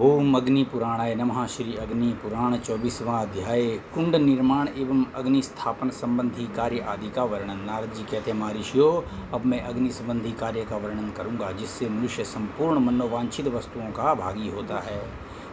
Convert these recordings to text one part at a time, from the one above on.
ओम अग्नि पुराणाय नमः। श्री अग्नि पुराण 24वां अध्याय कुंड निर्माण एवं अग्नि स्थापन संबंधी कार्य आदि का वर्णन। नारद जी कहते हैं, महर्षियों, अब मैं अग्नि संबंधी कार्य का वर्णन करूंगा जिससे मनुष्य संपूर्ण मनोवांछित वस्तुओं का भागी होता है।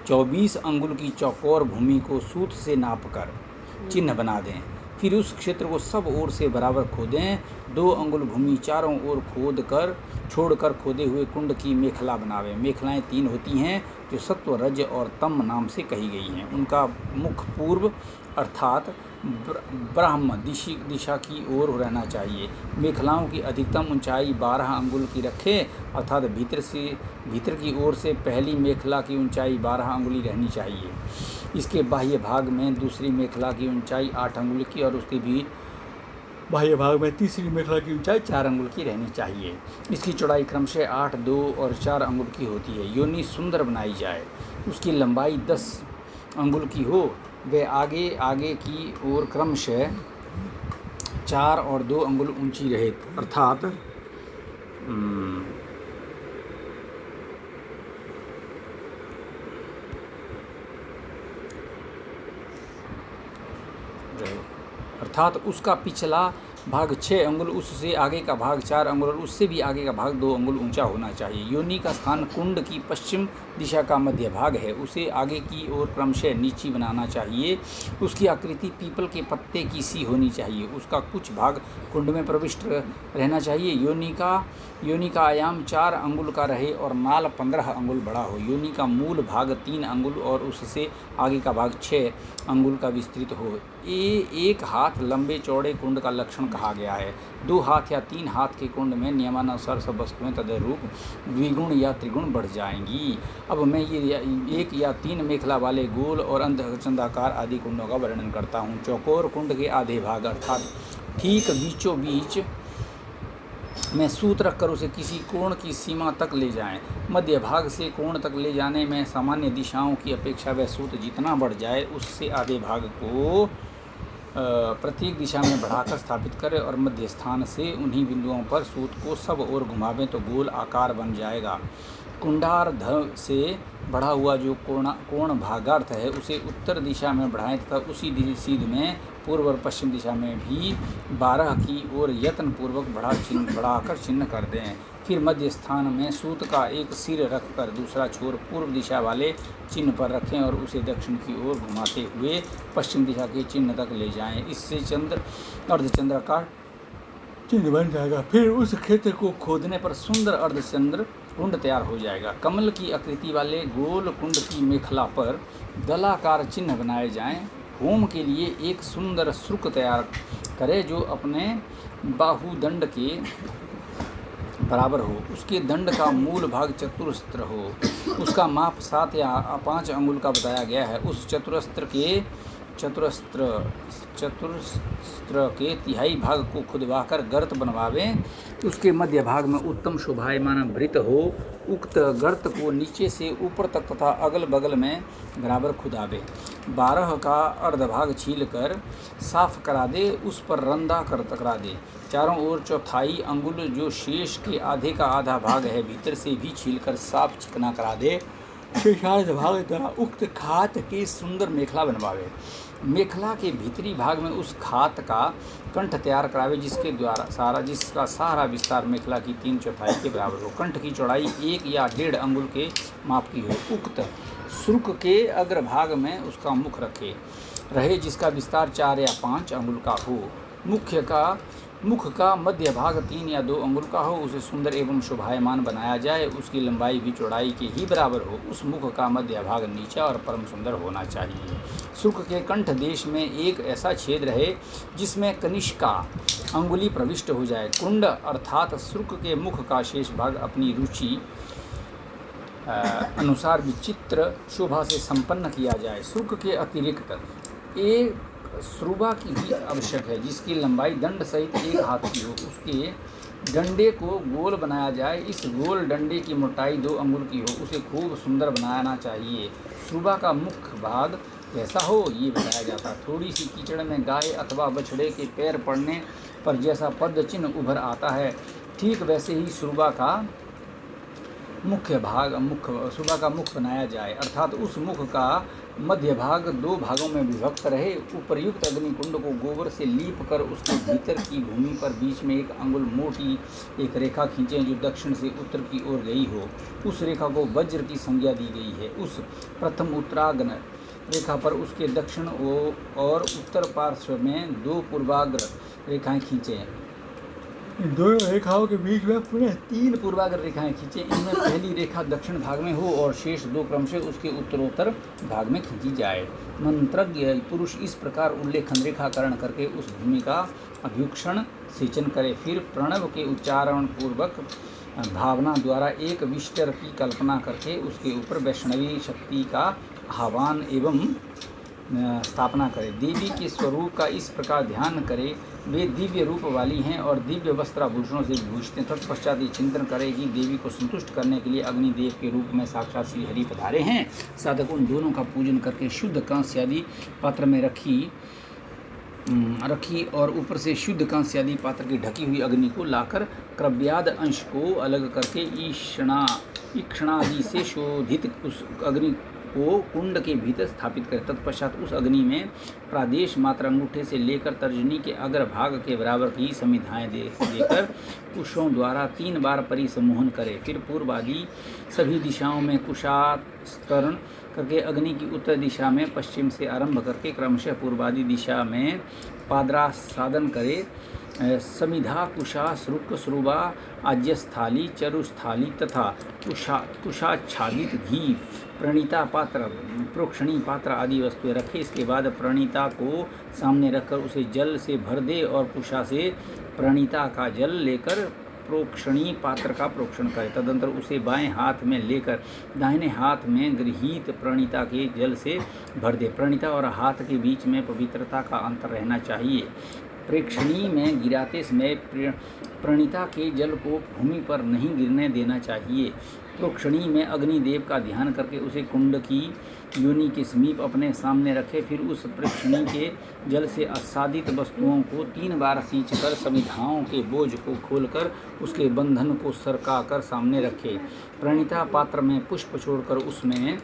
24 अंगुल की चौकोर भूमि को सूत से नापकर चिन्ह बना दें, फिर उस क्षेत्र को सब ओर से बराबर खोदें। 2 अंगुल भूमि चारों ओर छोड़कर खोदे हुए कुंड की मेखला बनावें। मेखलाएं 3 होती हैं जो सत्व, रज और तम नाम से कही गई हैं। उनका मुख पूर्व अर्थात ब्राह्म दिशा की ओर रहना चाहिए। मेखलाओं की अधिकतम ऊंचाई 12 अंगुल की रखें, अर्थात भीतर की ओर से पहली मेखला की ऊंचाई 12 अंगुली रहनी चाहिए। इसके बाह्य भाग में दूसरी मेखला की ऊंचाई 8 अंगुल की और उसके भी बाह्य भाग में तीसरी मेखला की ऊंचाई 4 अंगुल की रहनी चाहिए। इसकी चौड़ाई क्रमशः 8, 2 और 4 अंगुल की होती है। योनि सुंदर बनाई जाए, उसकी लंबाई 10 अंगुल की हो। वह आगे की ओर क्रमशः 4 और 2 अंगुल ऊंची रहे, अर्थात उसका पिछला भाग 6 अंगुल, उससे आगे का भाग 4 अंगुल और उससे भी आगे का भाग 2 अंगुल ऊंचा होना चाहिए। योनि का स्थान कुंड की पश्चिम दिशा का मध्य भाग है, उसे आगे की ओर क्रमशः नीची बनाना चाहिए। उसकी आकृति पीपल के पत्ते की सी होनी चाहिए। उसका कुछ भाग कुंड में प्रविष्ट रहना चाहिए। योनि का आयाम 4 अंगुल का रहे और नाल 15 अंगुल बड़ा हो। योनि का मूल भाग 3 अंगुल और उससे आगे का भाग 6 अंगुल का विस्तृत हो। एक हाथ लंबे चौड़े कुंड का लक्षण कहा गया है। 2 हाथ या 3 हाथ के कुंड में नियमानुसार सब वस्तुएं तदनुरूप द्विगुण या त्रिगुण बढ़ जाएंगी। अब मैं ये 1 या 3 मेखला वाले गोल और अर्धचंद्राकार आदि कुंडों का वर्णन करता हूँ। चौकोर कुंड के आधे भाग अर्थात ठीक बीचों बीच में सूत रखकर उसे किसी कोण की सीमा तक ले जाएं। मध्य भाग से कोण तक ले जाने में सामान्य दिशाओं की अपेक्षा वह सूत जितना बढ़ जाए, उससे आधे भाग को प्रत्येक दिशा में बढ़ाकर स्थापित करें और मध्य स्थान से उन्हीं बिंदुओं पर सूत को सब ओर घुमावें तो गोल आकार बन जाएगा। कुंडार्ध से बढ़ा हुआ जो कोण भागार्थ है उसे उत्तर दिशा में बढ़ाएं तथा उसी सीध में पूर्व और पश्चिम दिशा में भी 12 की ओर यत्न पूर्वक बढ़ाकर चिन्ह कर दें। फिर मध्य स्थान में सूत का एक सिर रखकर दूसरा छोर पूर्व दिशा वाले चिन्ह पर रखें और उसे दक्षिण की ओर घुमाते हुए पश्चिम दिशा के चिन्ह तक ले जाएं। इससे अर्धचंद्राकार चिन्ह बन जाएगा। फिर उस क्षेत्र को खोदने पर सुंदर अर्धचंद्र कुंड तैयार हो जाएगा। कमल की आकृति वाले गोल कुंड की मेखला पर दलाकार चिन्ह बनाए जाएं। होम के लिए एक सुंदर श्रुक तैयार करें जो अपने बाहुदंड के बराबर हो। उसके दंड का मूल भाग चतुरस्त्र हो। उसका माप 7 या 5 अंगुल का बताया गया है। उस चतुरस्त्र के तिहाई भाग को खुदवाकर गर्त बनवावें। उसके मध्य भाग में उत्तम शोभायमान वृत्त हो। उक्त गर्त को नीचे से ऊपर तक तथा अगल बगल में बराबर खुदावे। 12 का अर्धभाग छील कर साफ करा दे, उस पर रंधा करा दे। चारों ओर 1/4 अंगुल जो शेष के आधे का आधा भाग है भीतर से भी छीलकर साफ चिकना करा दे। शेषार्ध भाग द्वारा उक्त खात की सुंदर मेखला बनवावे। मेखला के भीतरी भाग में उस खात का कंठ तैयार करावे जिसका सारा विस्तार मेखला की 3/4 के बराबर हो। कंठ की चौड़ाई 1 या 1.5 अंगुल के माप की हो। उक्त श्रुक के अग्रभाग में उसका मुख रहे जिसका विस्तार 4 या 5 अंगुल का हो। मुख का मध्य भाग 3 या 2 अंगुल का हो। उसे सुंदर एवं शोभायमान बनाया जाए। उसकी लंबाई भी चौड़ाई के ही बराबर हो। उस मुख का मध्य भाग नीचा और परम सुंदर होना चाहिए। शुक्र के कंठ देश में एक ऐसा छेद रहे जिसमें कनिष्का अंगुली प्रविष्ट हो जाए। कुंड अर्थात शुक्र के मुख का शेष भाग अपनी रुचि अनुसार विचित्र शोभा से संपन्न किया जाए। शुक्र के अतिरिक्त एक श्रुबा की भी आवश्यक है जिसकी लंबाई दंड सहित 1 हाथ की हो। उसके डंडे को गोल बनाया जाए। इस गोल डंडे की मोटाई 2 अंगुल की हो। उसे खूब सुंदर बनाना चाहिए। श्रुबा का मुख्य भाग कैसा हो ये बताया जाता। थोड़ी सी कीचड़ में गाय अथवा बछड़े के पैर पड़ने पर जैसा पद चिन्ह उभर आता है, ठीक वैसे ही श्रुबा का मुख्य भाग सुबह का मुख बनाया जाए, अर्थात उस मुख का मध्य भाग 2 भागों में विभक्त रहे। उपर्युक्त अग्निकुंड को गोबर से लीप कर उसके भीतर की भूमि पर बीच में 1 अंगुल मोटी एक रेखा खींचें जो दक्षिण से उत्तर की ओर गई हो। उस रेखा को वज्र की संज्ञा दी गई है। उस प्रथम उत्तराग्र रेखा पर उसके दक्षिण और उत्तर पार्श्व में 2 पूर्वाग्र रेखाएं खींचें। इन दोनों रेखाओं के बीच में पुनः 3 पूर्वाग्र रेखाएं खींचें। इनमें पहली रेखा दक्षिण भाग में हो और शेष 2 क्रमशः उसके उत्तरोत्तर भाग में खींची जाए। मंत्रज्ञ पुरुष इस प्रकार उल्लेखन रेखाकरण करके उस भूमि का अभ्युक्षण सिंचन करे। फिर प्रणव के उच्चारण पूर्वक भावना द्वारा एक विष्टर की कल्पना करके उसके ऊपर वैष्णवी शक्ति का आह्वान एवं स्थापना करे। देवी के स्वरूप का इस प्रकार ध्यान करे, वे दिव्य रूप वाली हैं और दिव्य वस्त्राभूषणों से विभूषित हैं। तत्पश्चात ये चिंतन करे कि देवी को संतुष्ट करने के लिए अग्निदेव के रूप में साक्षात श्री हरि पधारे हैं। साधक उन दोनों का पूजन करके शुद्ध कांस्य आदि पात्र में रखी और ऊपर से शुद्ध कांस्य आदि पात्र की ढकी हुई अग्नि को लाकर क्रव्याद अंश को अलग करके ईक्षणादि से शोधित उस अग्नि को कुंड के भीतर स्थापित करें। तत्पश्चात उस अग्नि में प्रादेश मात्र अंगूठे से लेकर तर्जनी के अग्रभाग के बराबर की समिधाएं देकर कुशों द्वारा 3 बार परिसमोहन करें। फिर पूर्व आदि सभी दिशाओं में कुशास्तरण करके अग्नि की उत्तर दिशा में पश्चिम से आरंभ करके क्रमशः पूर्वादि दिशा में पाद्रासादन करे। समिधा कुशा श्रुक श्रुवा आज्यस्थाली चरुस्थाली तथा कुशाच्छादित घी प्रणीता पात्र प्रोक्षणी पात्र आदि वस्तुएं रखे। इसके बाद प्रणीता को सामने रखकर उसे जल से भर दे और कुशा से प्रणीता का जल लेकर प्रोक्षणी पात्र का प्रोक्षण करे। तदंतर उसे बाएं हाथ में लेकर दाहिने हाथ में गृहीत प्रणीता के जल से भर दे। प्रणीता और हाथ के बीच में पवित्रता का अंतर रहना चाहिए। प्रेक्षणी में गिराते समय प्रणीता के जल को भूमि पर नहीं गिरने देना चाहिए। प्रोक्षणी में अग्निदेव का ध्यान करके उसे कुंड की योनि के समीप अपने सामने रखे। फिर उस प्रेक्षणी के जल से आच्छादित वस्तुओं को 3 बार सींचकर समिधाओं के बोझ को खोलकर उसके बंधन को सरकाकर सामने रखे। प्रणीता पात्र में पुष्प छोड़कर उसमें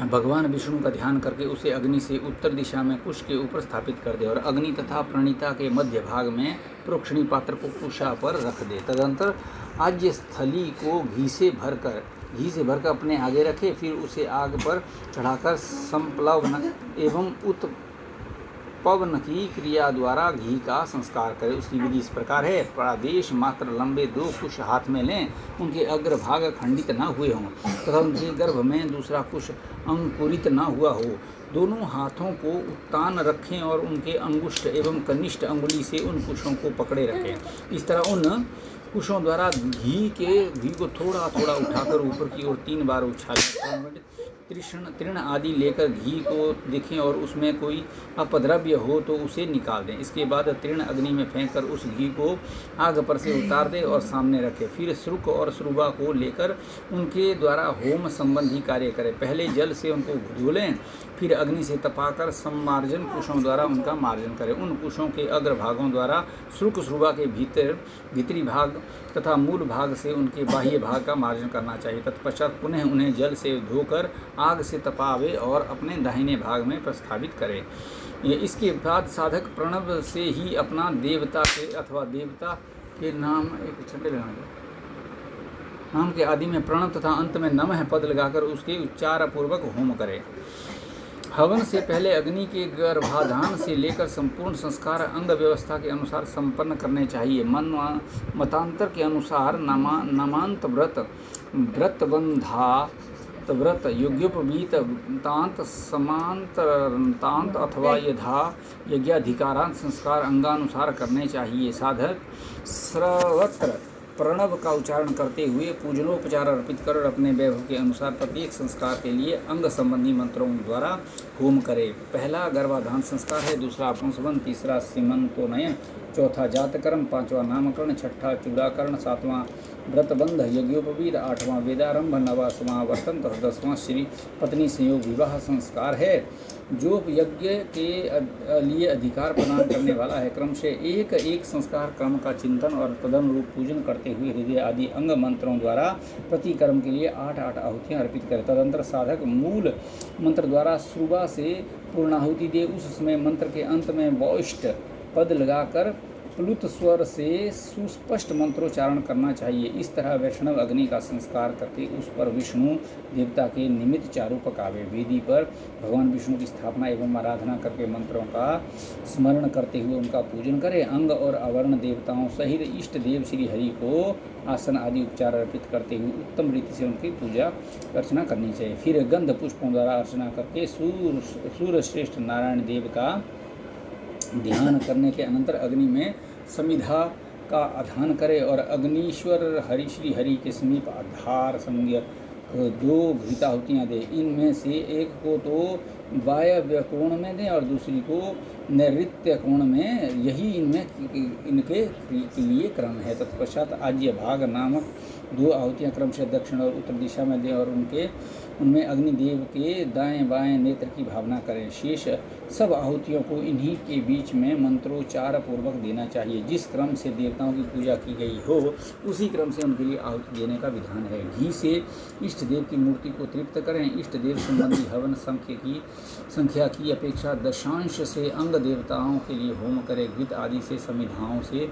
भगवान विष्णु का ध्यान करके उसे अग्नि से उत्तर दिशा में कुश के ऊपर स्थापित कर दे और अग्नि तथा प्रणीता के मध्य भाग में प्रोक्षणी पात्र को कुशा पर रख दे। तदंतर आज्य स्थली को घी से भरकर अपने आगे रखे। फिर उसे आग पर चढ़ाकर संप्लवन एवं उत्पवन की क्रिया द्वारा घी का संस्कार करें। उसकी विधि इस प्रकार है। प्रादेश मात्र लंबे 2 कुश हाथ में लें, उनके अग्रभाग खंडित न हुए हों तथा उनके गर्भ में दूसरा कुश अंकुरित न हुआ हो। दोनों हाथों को उत्तान रखें और उनके अंगुष्ठ एवं कनिष्ठ अंगुली से उन कुशों को पकड़े रखें। इस तरह उन कुशों द्वारा घी को थोड़ा थोड़ा उठाकर ऊपर की ओर 3 बार उछालें। तृण आदि लेकर घी को देखें और उसमें कोई अपद्रव्य हो तो उसे निकाल दें। इसके बाद तृण अग्नि में फेंककर उस घी को आग पर से उतार दें और सामने रखें। फिर श्रुक और श्रुवा को लेकर उनके द्वारा होम संबंधी कार्य करें। पहले जल से उनको धुलें, फिर अग्नि से तपाकर सम्मार्जन कुशों द्वारा उनका मार्जन करें। उन कुशों के अग्रभागों द्वारा श्रुक श्रुवा के भीतरी भाग तथा मूल भाग से उनके बाह्य भाग का मार्जन करना चाहिए। तत्पश्चात पुनः उन्हें जल से धोकर आग से तपावे और अपने दाहिने भाग में प्रस्थापित करें। इसके बाद साधक प्रणव से ही अपना देवता के अथवा देवता के नाम नाम के आदि में प्रणव तथा अंत में नमः पद लगाकर उसके उच्चार पूर्वक होम करें। हवन से पहले अग्नि के गर्भाधान से लेकर संपूर्ण संस्कार अंग व्यवस्था के अनुसार संपन्न करने चाहिए। मतांतर के अनुसार नामांत व्रत बंधात व्रत योग्योपवीत तांत समांतरांत अथवा यथा यज्ञाधिकारांत संस्कार अंगानुसार करने चाहिए। साधक सर्वत्र प्रणव का उच्चारण करते हुए पूजनोपचार अर्पित कर और अपने वैभव के अनुसार प्रत्येक संस्कार के लिए अंग संबंधी मंत्रों द्वारा होम करे। पहला गर्भाधान संस्कार है, दूसरा पुंसवन, तीसरा सीमंतोनयन चौथा जातकर्म, पांचवा नामकरण, छठा चूड़ाकरण, सातवां व्रतबंध यज्ञोपवीत, आठवां वेदारंभ, नवा समावर्तन तथा 10वां श्री पत्नी संयोग विवाह संस्कार है। जो यज्ञ के लिए अधिकार प्रदान करने वाला है। क्रम से एक एक संस्कार क्रम का चिंतन और तदनुरूप पूजन करते हुए हृदय आदि अंग मंत्रों द्वारा प्रति कर्म के लिए 8 आहुतियाँ अर्पित करें। तदंतर साधक मूल मंत्र द्वारा सुबह से पूर्णाहुति दे। उस समय मंत्र के अंत में वौष्ट पद लगाकर प्लुत स्वर से सुस्पष्ट मंत्रोच्चारण करना चाहिए। इस तरह वैष्णव अग्नि का संस्कार करके उस पर विष्णु देवता के निमित्त चारों पकावे। वेदी पर भगवान विष्णु की स्थापना एवं आराधना करके मंत्रों का स्मरण करते हुए उनका पूजन करें। अंग और आवरण देवताओं सहित इष्ट देव श्री हरि को आसन आदि उपचार अर्पित करते हुए उत्तम रीति से उनकी पूजा अर्चना करनी चाहिए। फिर गंध पुष्पों द्वारा अर्चना करके सूर्य श्रेष्ठ नारायण देव का ध्यान करने के अनंतर अग्नि में समिधा का आधान करे और अग्नीश्वर हरि श्री हरि के समीप आधार संज्ञ 2 घृताहुतियाँ दे। इनमें से एक को तो वायव्य कोण में दें और दूसरी को नैऋत्य कोण में। यही इनके लिए क्रम है। तत्पश्चात आज्य भाग नामक 2 आहुतियाँ क्रम से दक्षिण और उत्तर दिशा में दें और उनमें अग्निदेव के दाएं बाएं नेत्र की भावना करें। शेष सब आहुतियों को इन्हीं के बीच में मंत्रोच्चार पूर्वक देना चाहिए। जिस क्रम से देवताओं की पूजा की गई हो उसी क्रम से उनके लिए आहुति देने का विधान है। घी से इष्ट देव की मूर्ति को तृप्त करें। इष्ट देव संबंधी हवन संख्या की अपेक्षा दशांश से अंग देवताओं के लिए होम करें। घृत आदि से समिधाओं से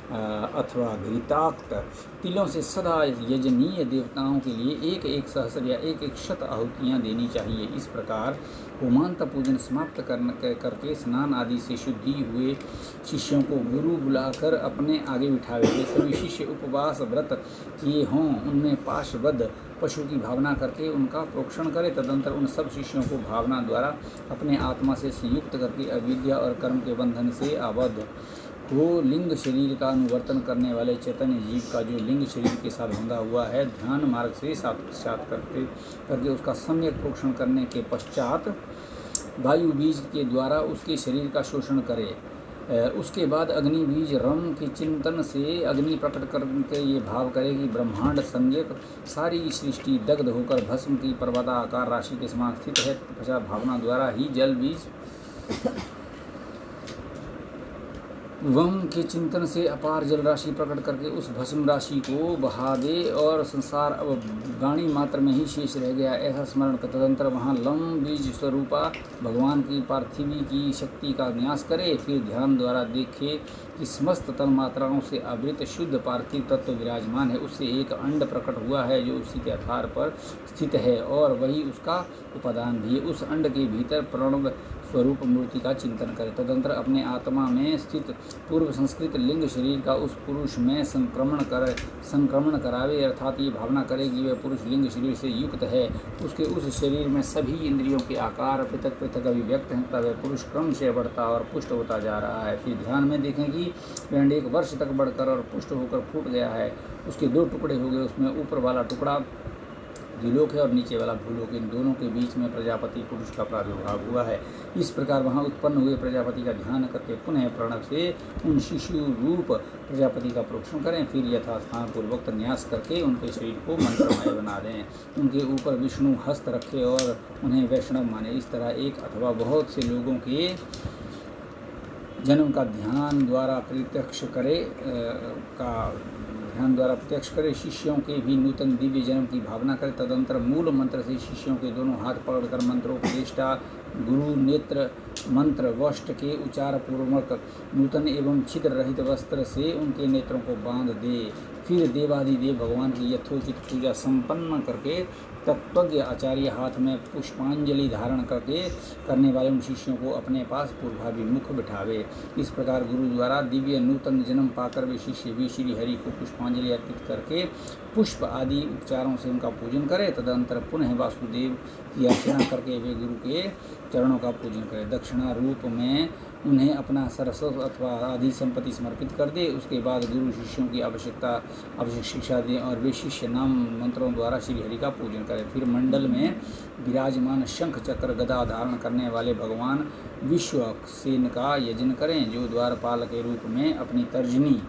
अथवा घृताक्त तिलों से सदा यजनीय देवताओं के लिए 1 सहस्र या 1 शत आहुतियाँ देनी चाहिए। इस प्रकार होमांत पूजन समाप्त करके स्नान आदि से शुद्धि हुए शिष्यों को गुरु बुलाकर अपने आगे बिठावे। वे सभी शिष्य उपवास व्रत किए हों उनमें पाशबद्ध पशु की भावना करके उनका प्रोक्षण करें। तदंतर उन सब शिष्यों को भावना द्वारा अपने आत्मा से संयुक्त करके अविद्या और कर्म के बंधन से आबद्ध हो लिंग शरीर का अनुवर्तन करने वाले चैतन्य जीव का जो लिंग शरीर के साथ बंधा हुआ है ध्यान मार्ग से साक्षात करके उसका सम्यक प्रोक्षण करने के पश्चात वायु बीज के द्वारा उसके शरीर का शोषण करे। उसके बाद अग्नि बीज रम के चिंतन से अग्नि प्रकट करके ये भाव करे कि ब्रह्मांड संज्ञक सारी सृष्टि दग्ध होकर भस्म की पर्वताकार राशि के समान स्थित है। पश्चात भावना द्वारा ही जल बीज वम के चिंतन से अपार जल राशि प्रकट करके उस भस्म राशि को बहा दे और संसार अब वाणी मात्र में ही शेष रह गया ऐसा स्मरण कर। तदंतर वहाँ लम बीज स्वरूपा भगवान की पार्थिवी की शक्ति का न्यास करे। फिर ध्यान द्वारा देखे कि समस्त तन मात्राओं से आवृत शुद्ध पार्थिव तत्व विराजमान है। उससे एक अंड प्रकट हुआ है जो उसी के आधार पर स्थित है और वही उसका उपादान भी है। उस अंड के भीतर प्रणव स्वरूप मूर्ति का चिंतन करें। तदंतर अपने आत्मा में स्थित पूर्व संस्कृत लिंग शरीर का उस पुरुष में संक्रमण करावे। अर्थात ये भावना करे कि वह पुरुष लिंग शरीर से युक्त है। उसके उस शरीर में सभी इंद्रियों के आकार पृथक पृथक अभिव्यक्त हैं तथा वह पुरुष क्रम से बढ़ता और पुष्ट होता जा रहा है। फिर ध्यान में देखें कि पिंड 1 वर्ष तक बढ़कर और पुष्ट होकर फूट गया है। उसके 2 टुकड़े हो गए। उसमें ऊपर वाला टुकड़ा द्विलोक है और नीचे वाला भूलोक। इन दोनों के बीच में प्रजापति पुरुष का प्रादुर्भाव हुआ है। इस प्रकार वहाँ उत्पन्न हुए प्रजापति का ध्यान करके पुनः प्रणव से उन शिशु रूप प्रजापति का प्रोक्षण करें। फिर यथास्थान पूर्वक न्यास करके उनके शरीर को मंत्रमय बना दें। उनके ऊपर विष्णु हस्त रखे और उन्हें वैष्णव माने। इस तरह एक अथवा बहुत से लोगों के जन्म का ध्यान द्वारा प्रत्यक्ष करे। शिष्यों के भी नूतन दिव्य जन्म की भावना करे। तदंतर मूल मंत्र से शिष्यों के दोनों हाथ पकड़कर मंत्रोपदेष्टा गुरु नेत्र मंत्र वष्ट के उच्चार पूर्वक नूतन एवं छिद्र रहित वस्त्र से उनके नेत्रों को बांध दे। फिर देवादिदेव भगवान की यथोचित पूजा संपन्न करके तत्वज्ञ आचार्य हाथ में पुष्पांजलि धारण करने वाले उन शिष्यों को अपने पास पूर्वाभिमुख बिठावे। इस प्रकार गुरु द्वारा दिव्य नूतन जन्म पाकर वे शिष्य भी श्री हरि को पुष्पांजलि अर्पित करके पुष्प आदि उपचारों से उनका पूजन करें। तदनंतर पुनः वासुदेव की अर्चना करके वे गुरु के चरणों का पूजन करें। दक्षिणा रूप में उन्हें अपना सरस्वत अथवा आदि संपत्ति समर्पित कर दे। उसके बाद गुरु शिष्यों की आवश्यक शिक्षा दें और वे शिष्य नाम मंत्रों द्वारा श्री हरि का पूजन करें। फिर मंडल में विराजमान शंख चक्र गदा धारण करने वाले भगवान विश्वक्सेन का यजन करें, जो द्वारपाल के रूप में अपनी तर्जनी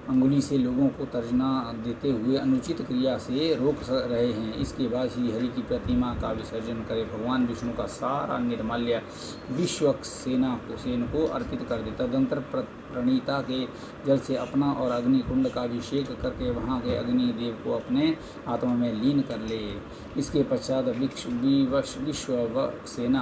अंगुली से लोगों को तर्जना देते हुए अनुचित क्रिया से रोक रहे हैं। इसके बाद श्री हरि की प्रतिमा का विसर्जन करें। भगवान विष्णु का सारा निर्माल्य विश्वक्सेन को अर्पित कर दे। तदंतर प्रणीता के जल से अपना और अग्नि कुंड का अभिषेक करके वहाँ के अग्नि देव को अपने आत्मा में लीन कर ले। इसके पश्चात विश्वक्सेन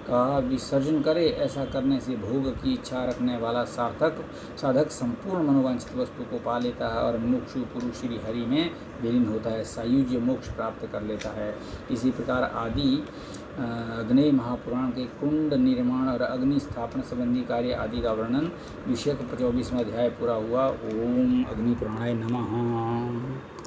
का विसर्जन करे। ऐसा करने से भोग की इच्छा रखने वाला साधक संपूर्ण मनोवांछित वस्तु को पा लेता है और मुमुक्षु पुरुष श्री हरि में विलीन होता है, सायुज्य मोक्ष प्राप्त कर लेता है। इसी प्रकार आदि अग्नेय महापुराण के कुंड निर्माण और अग्नि स्थापना संबंधी कार्य आदि का वर्णन विषयक 24वां अध्याय पूरा हुआ। ओम अग्नि पुराणाय नमः।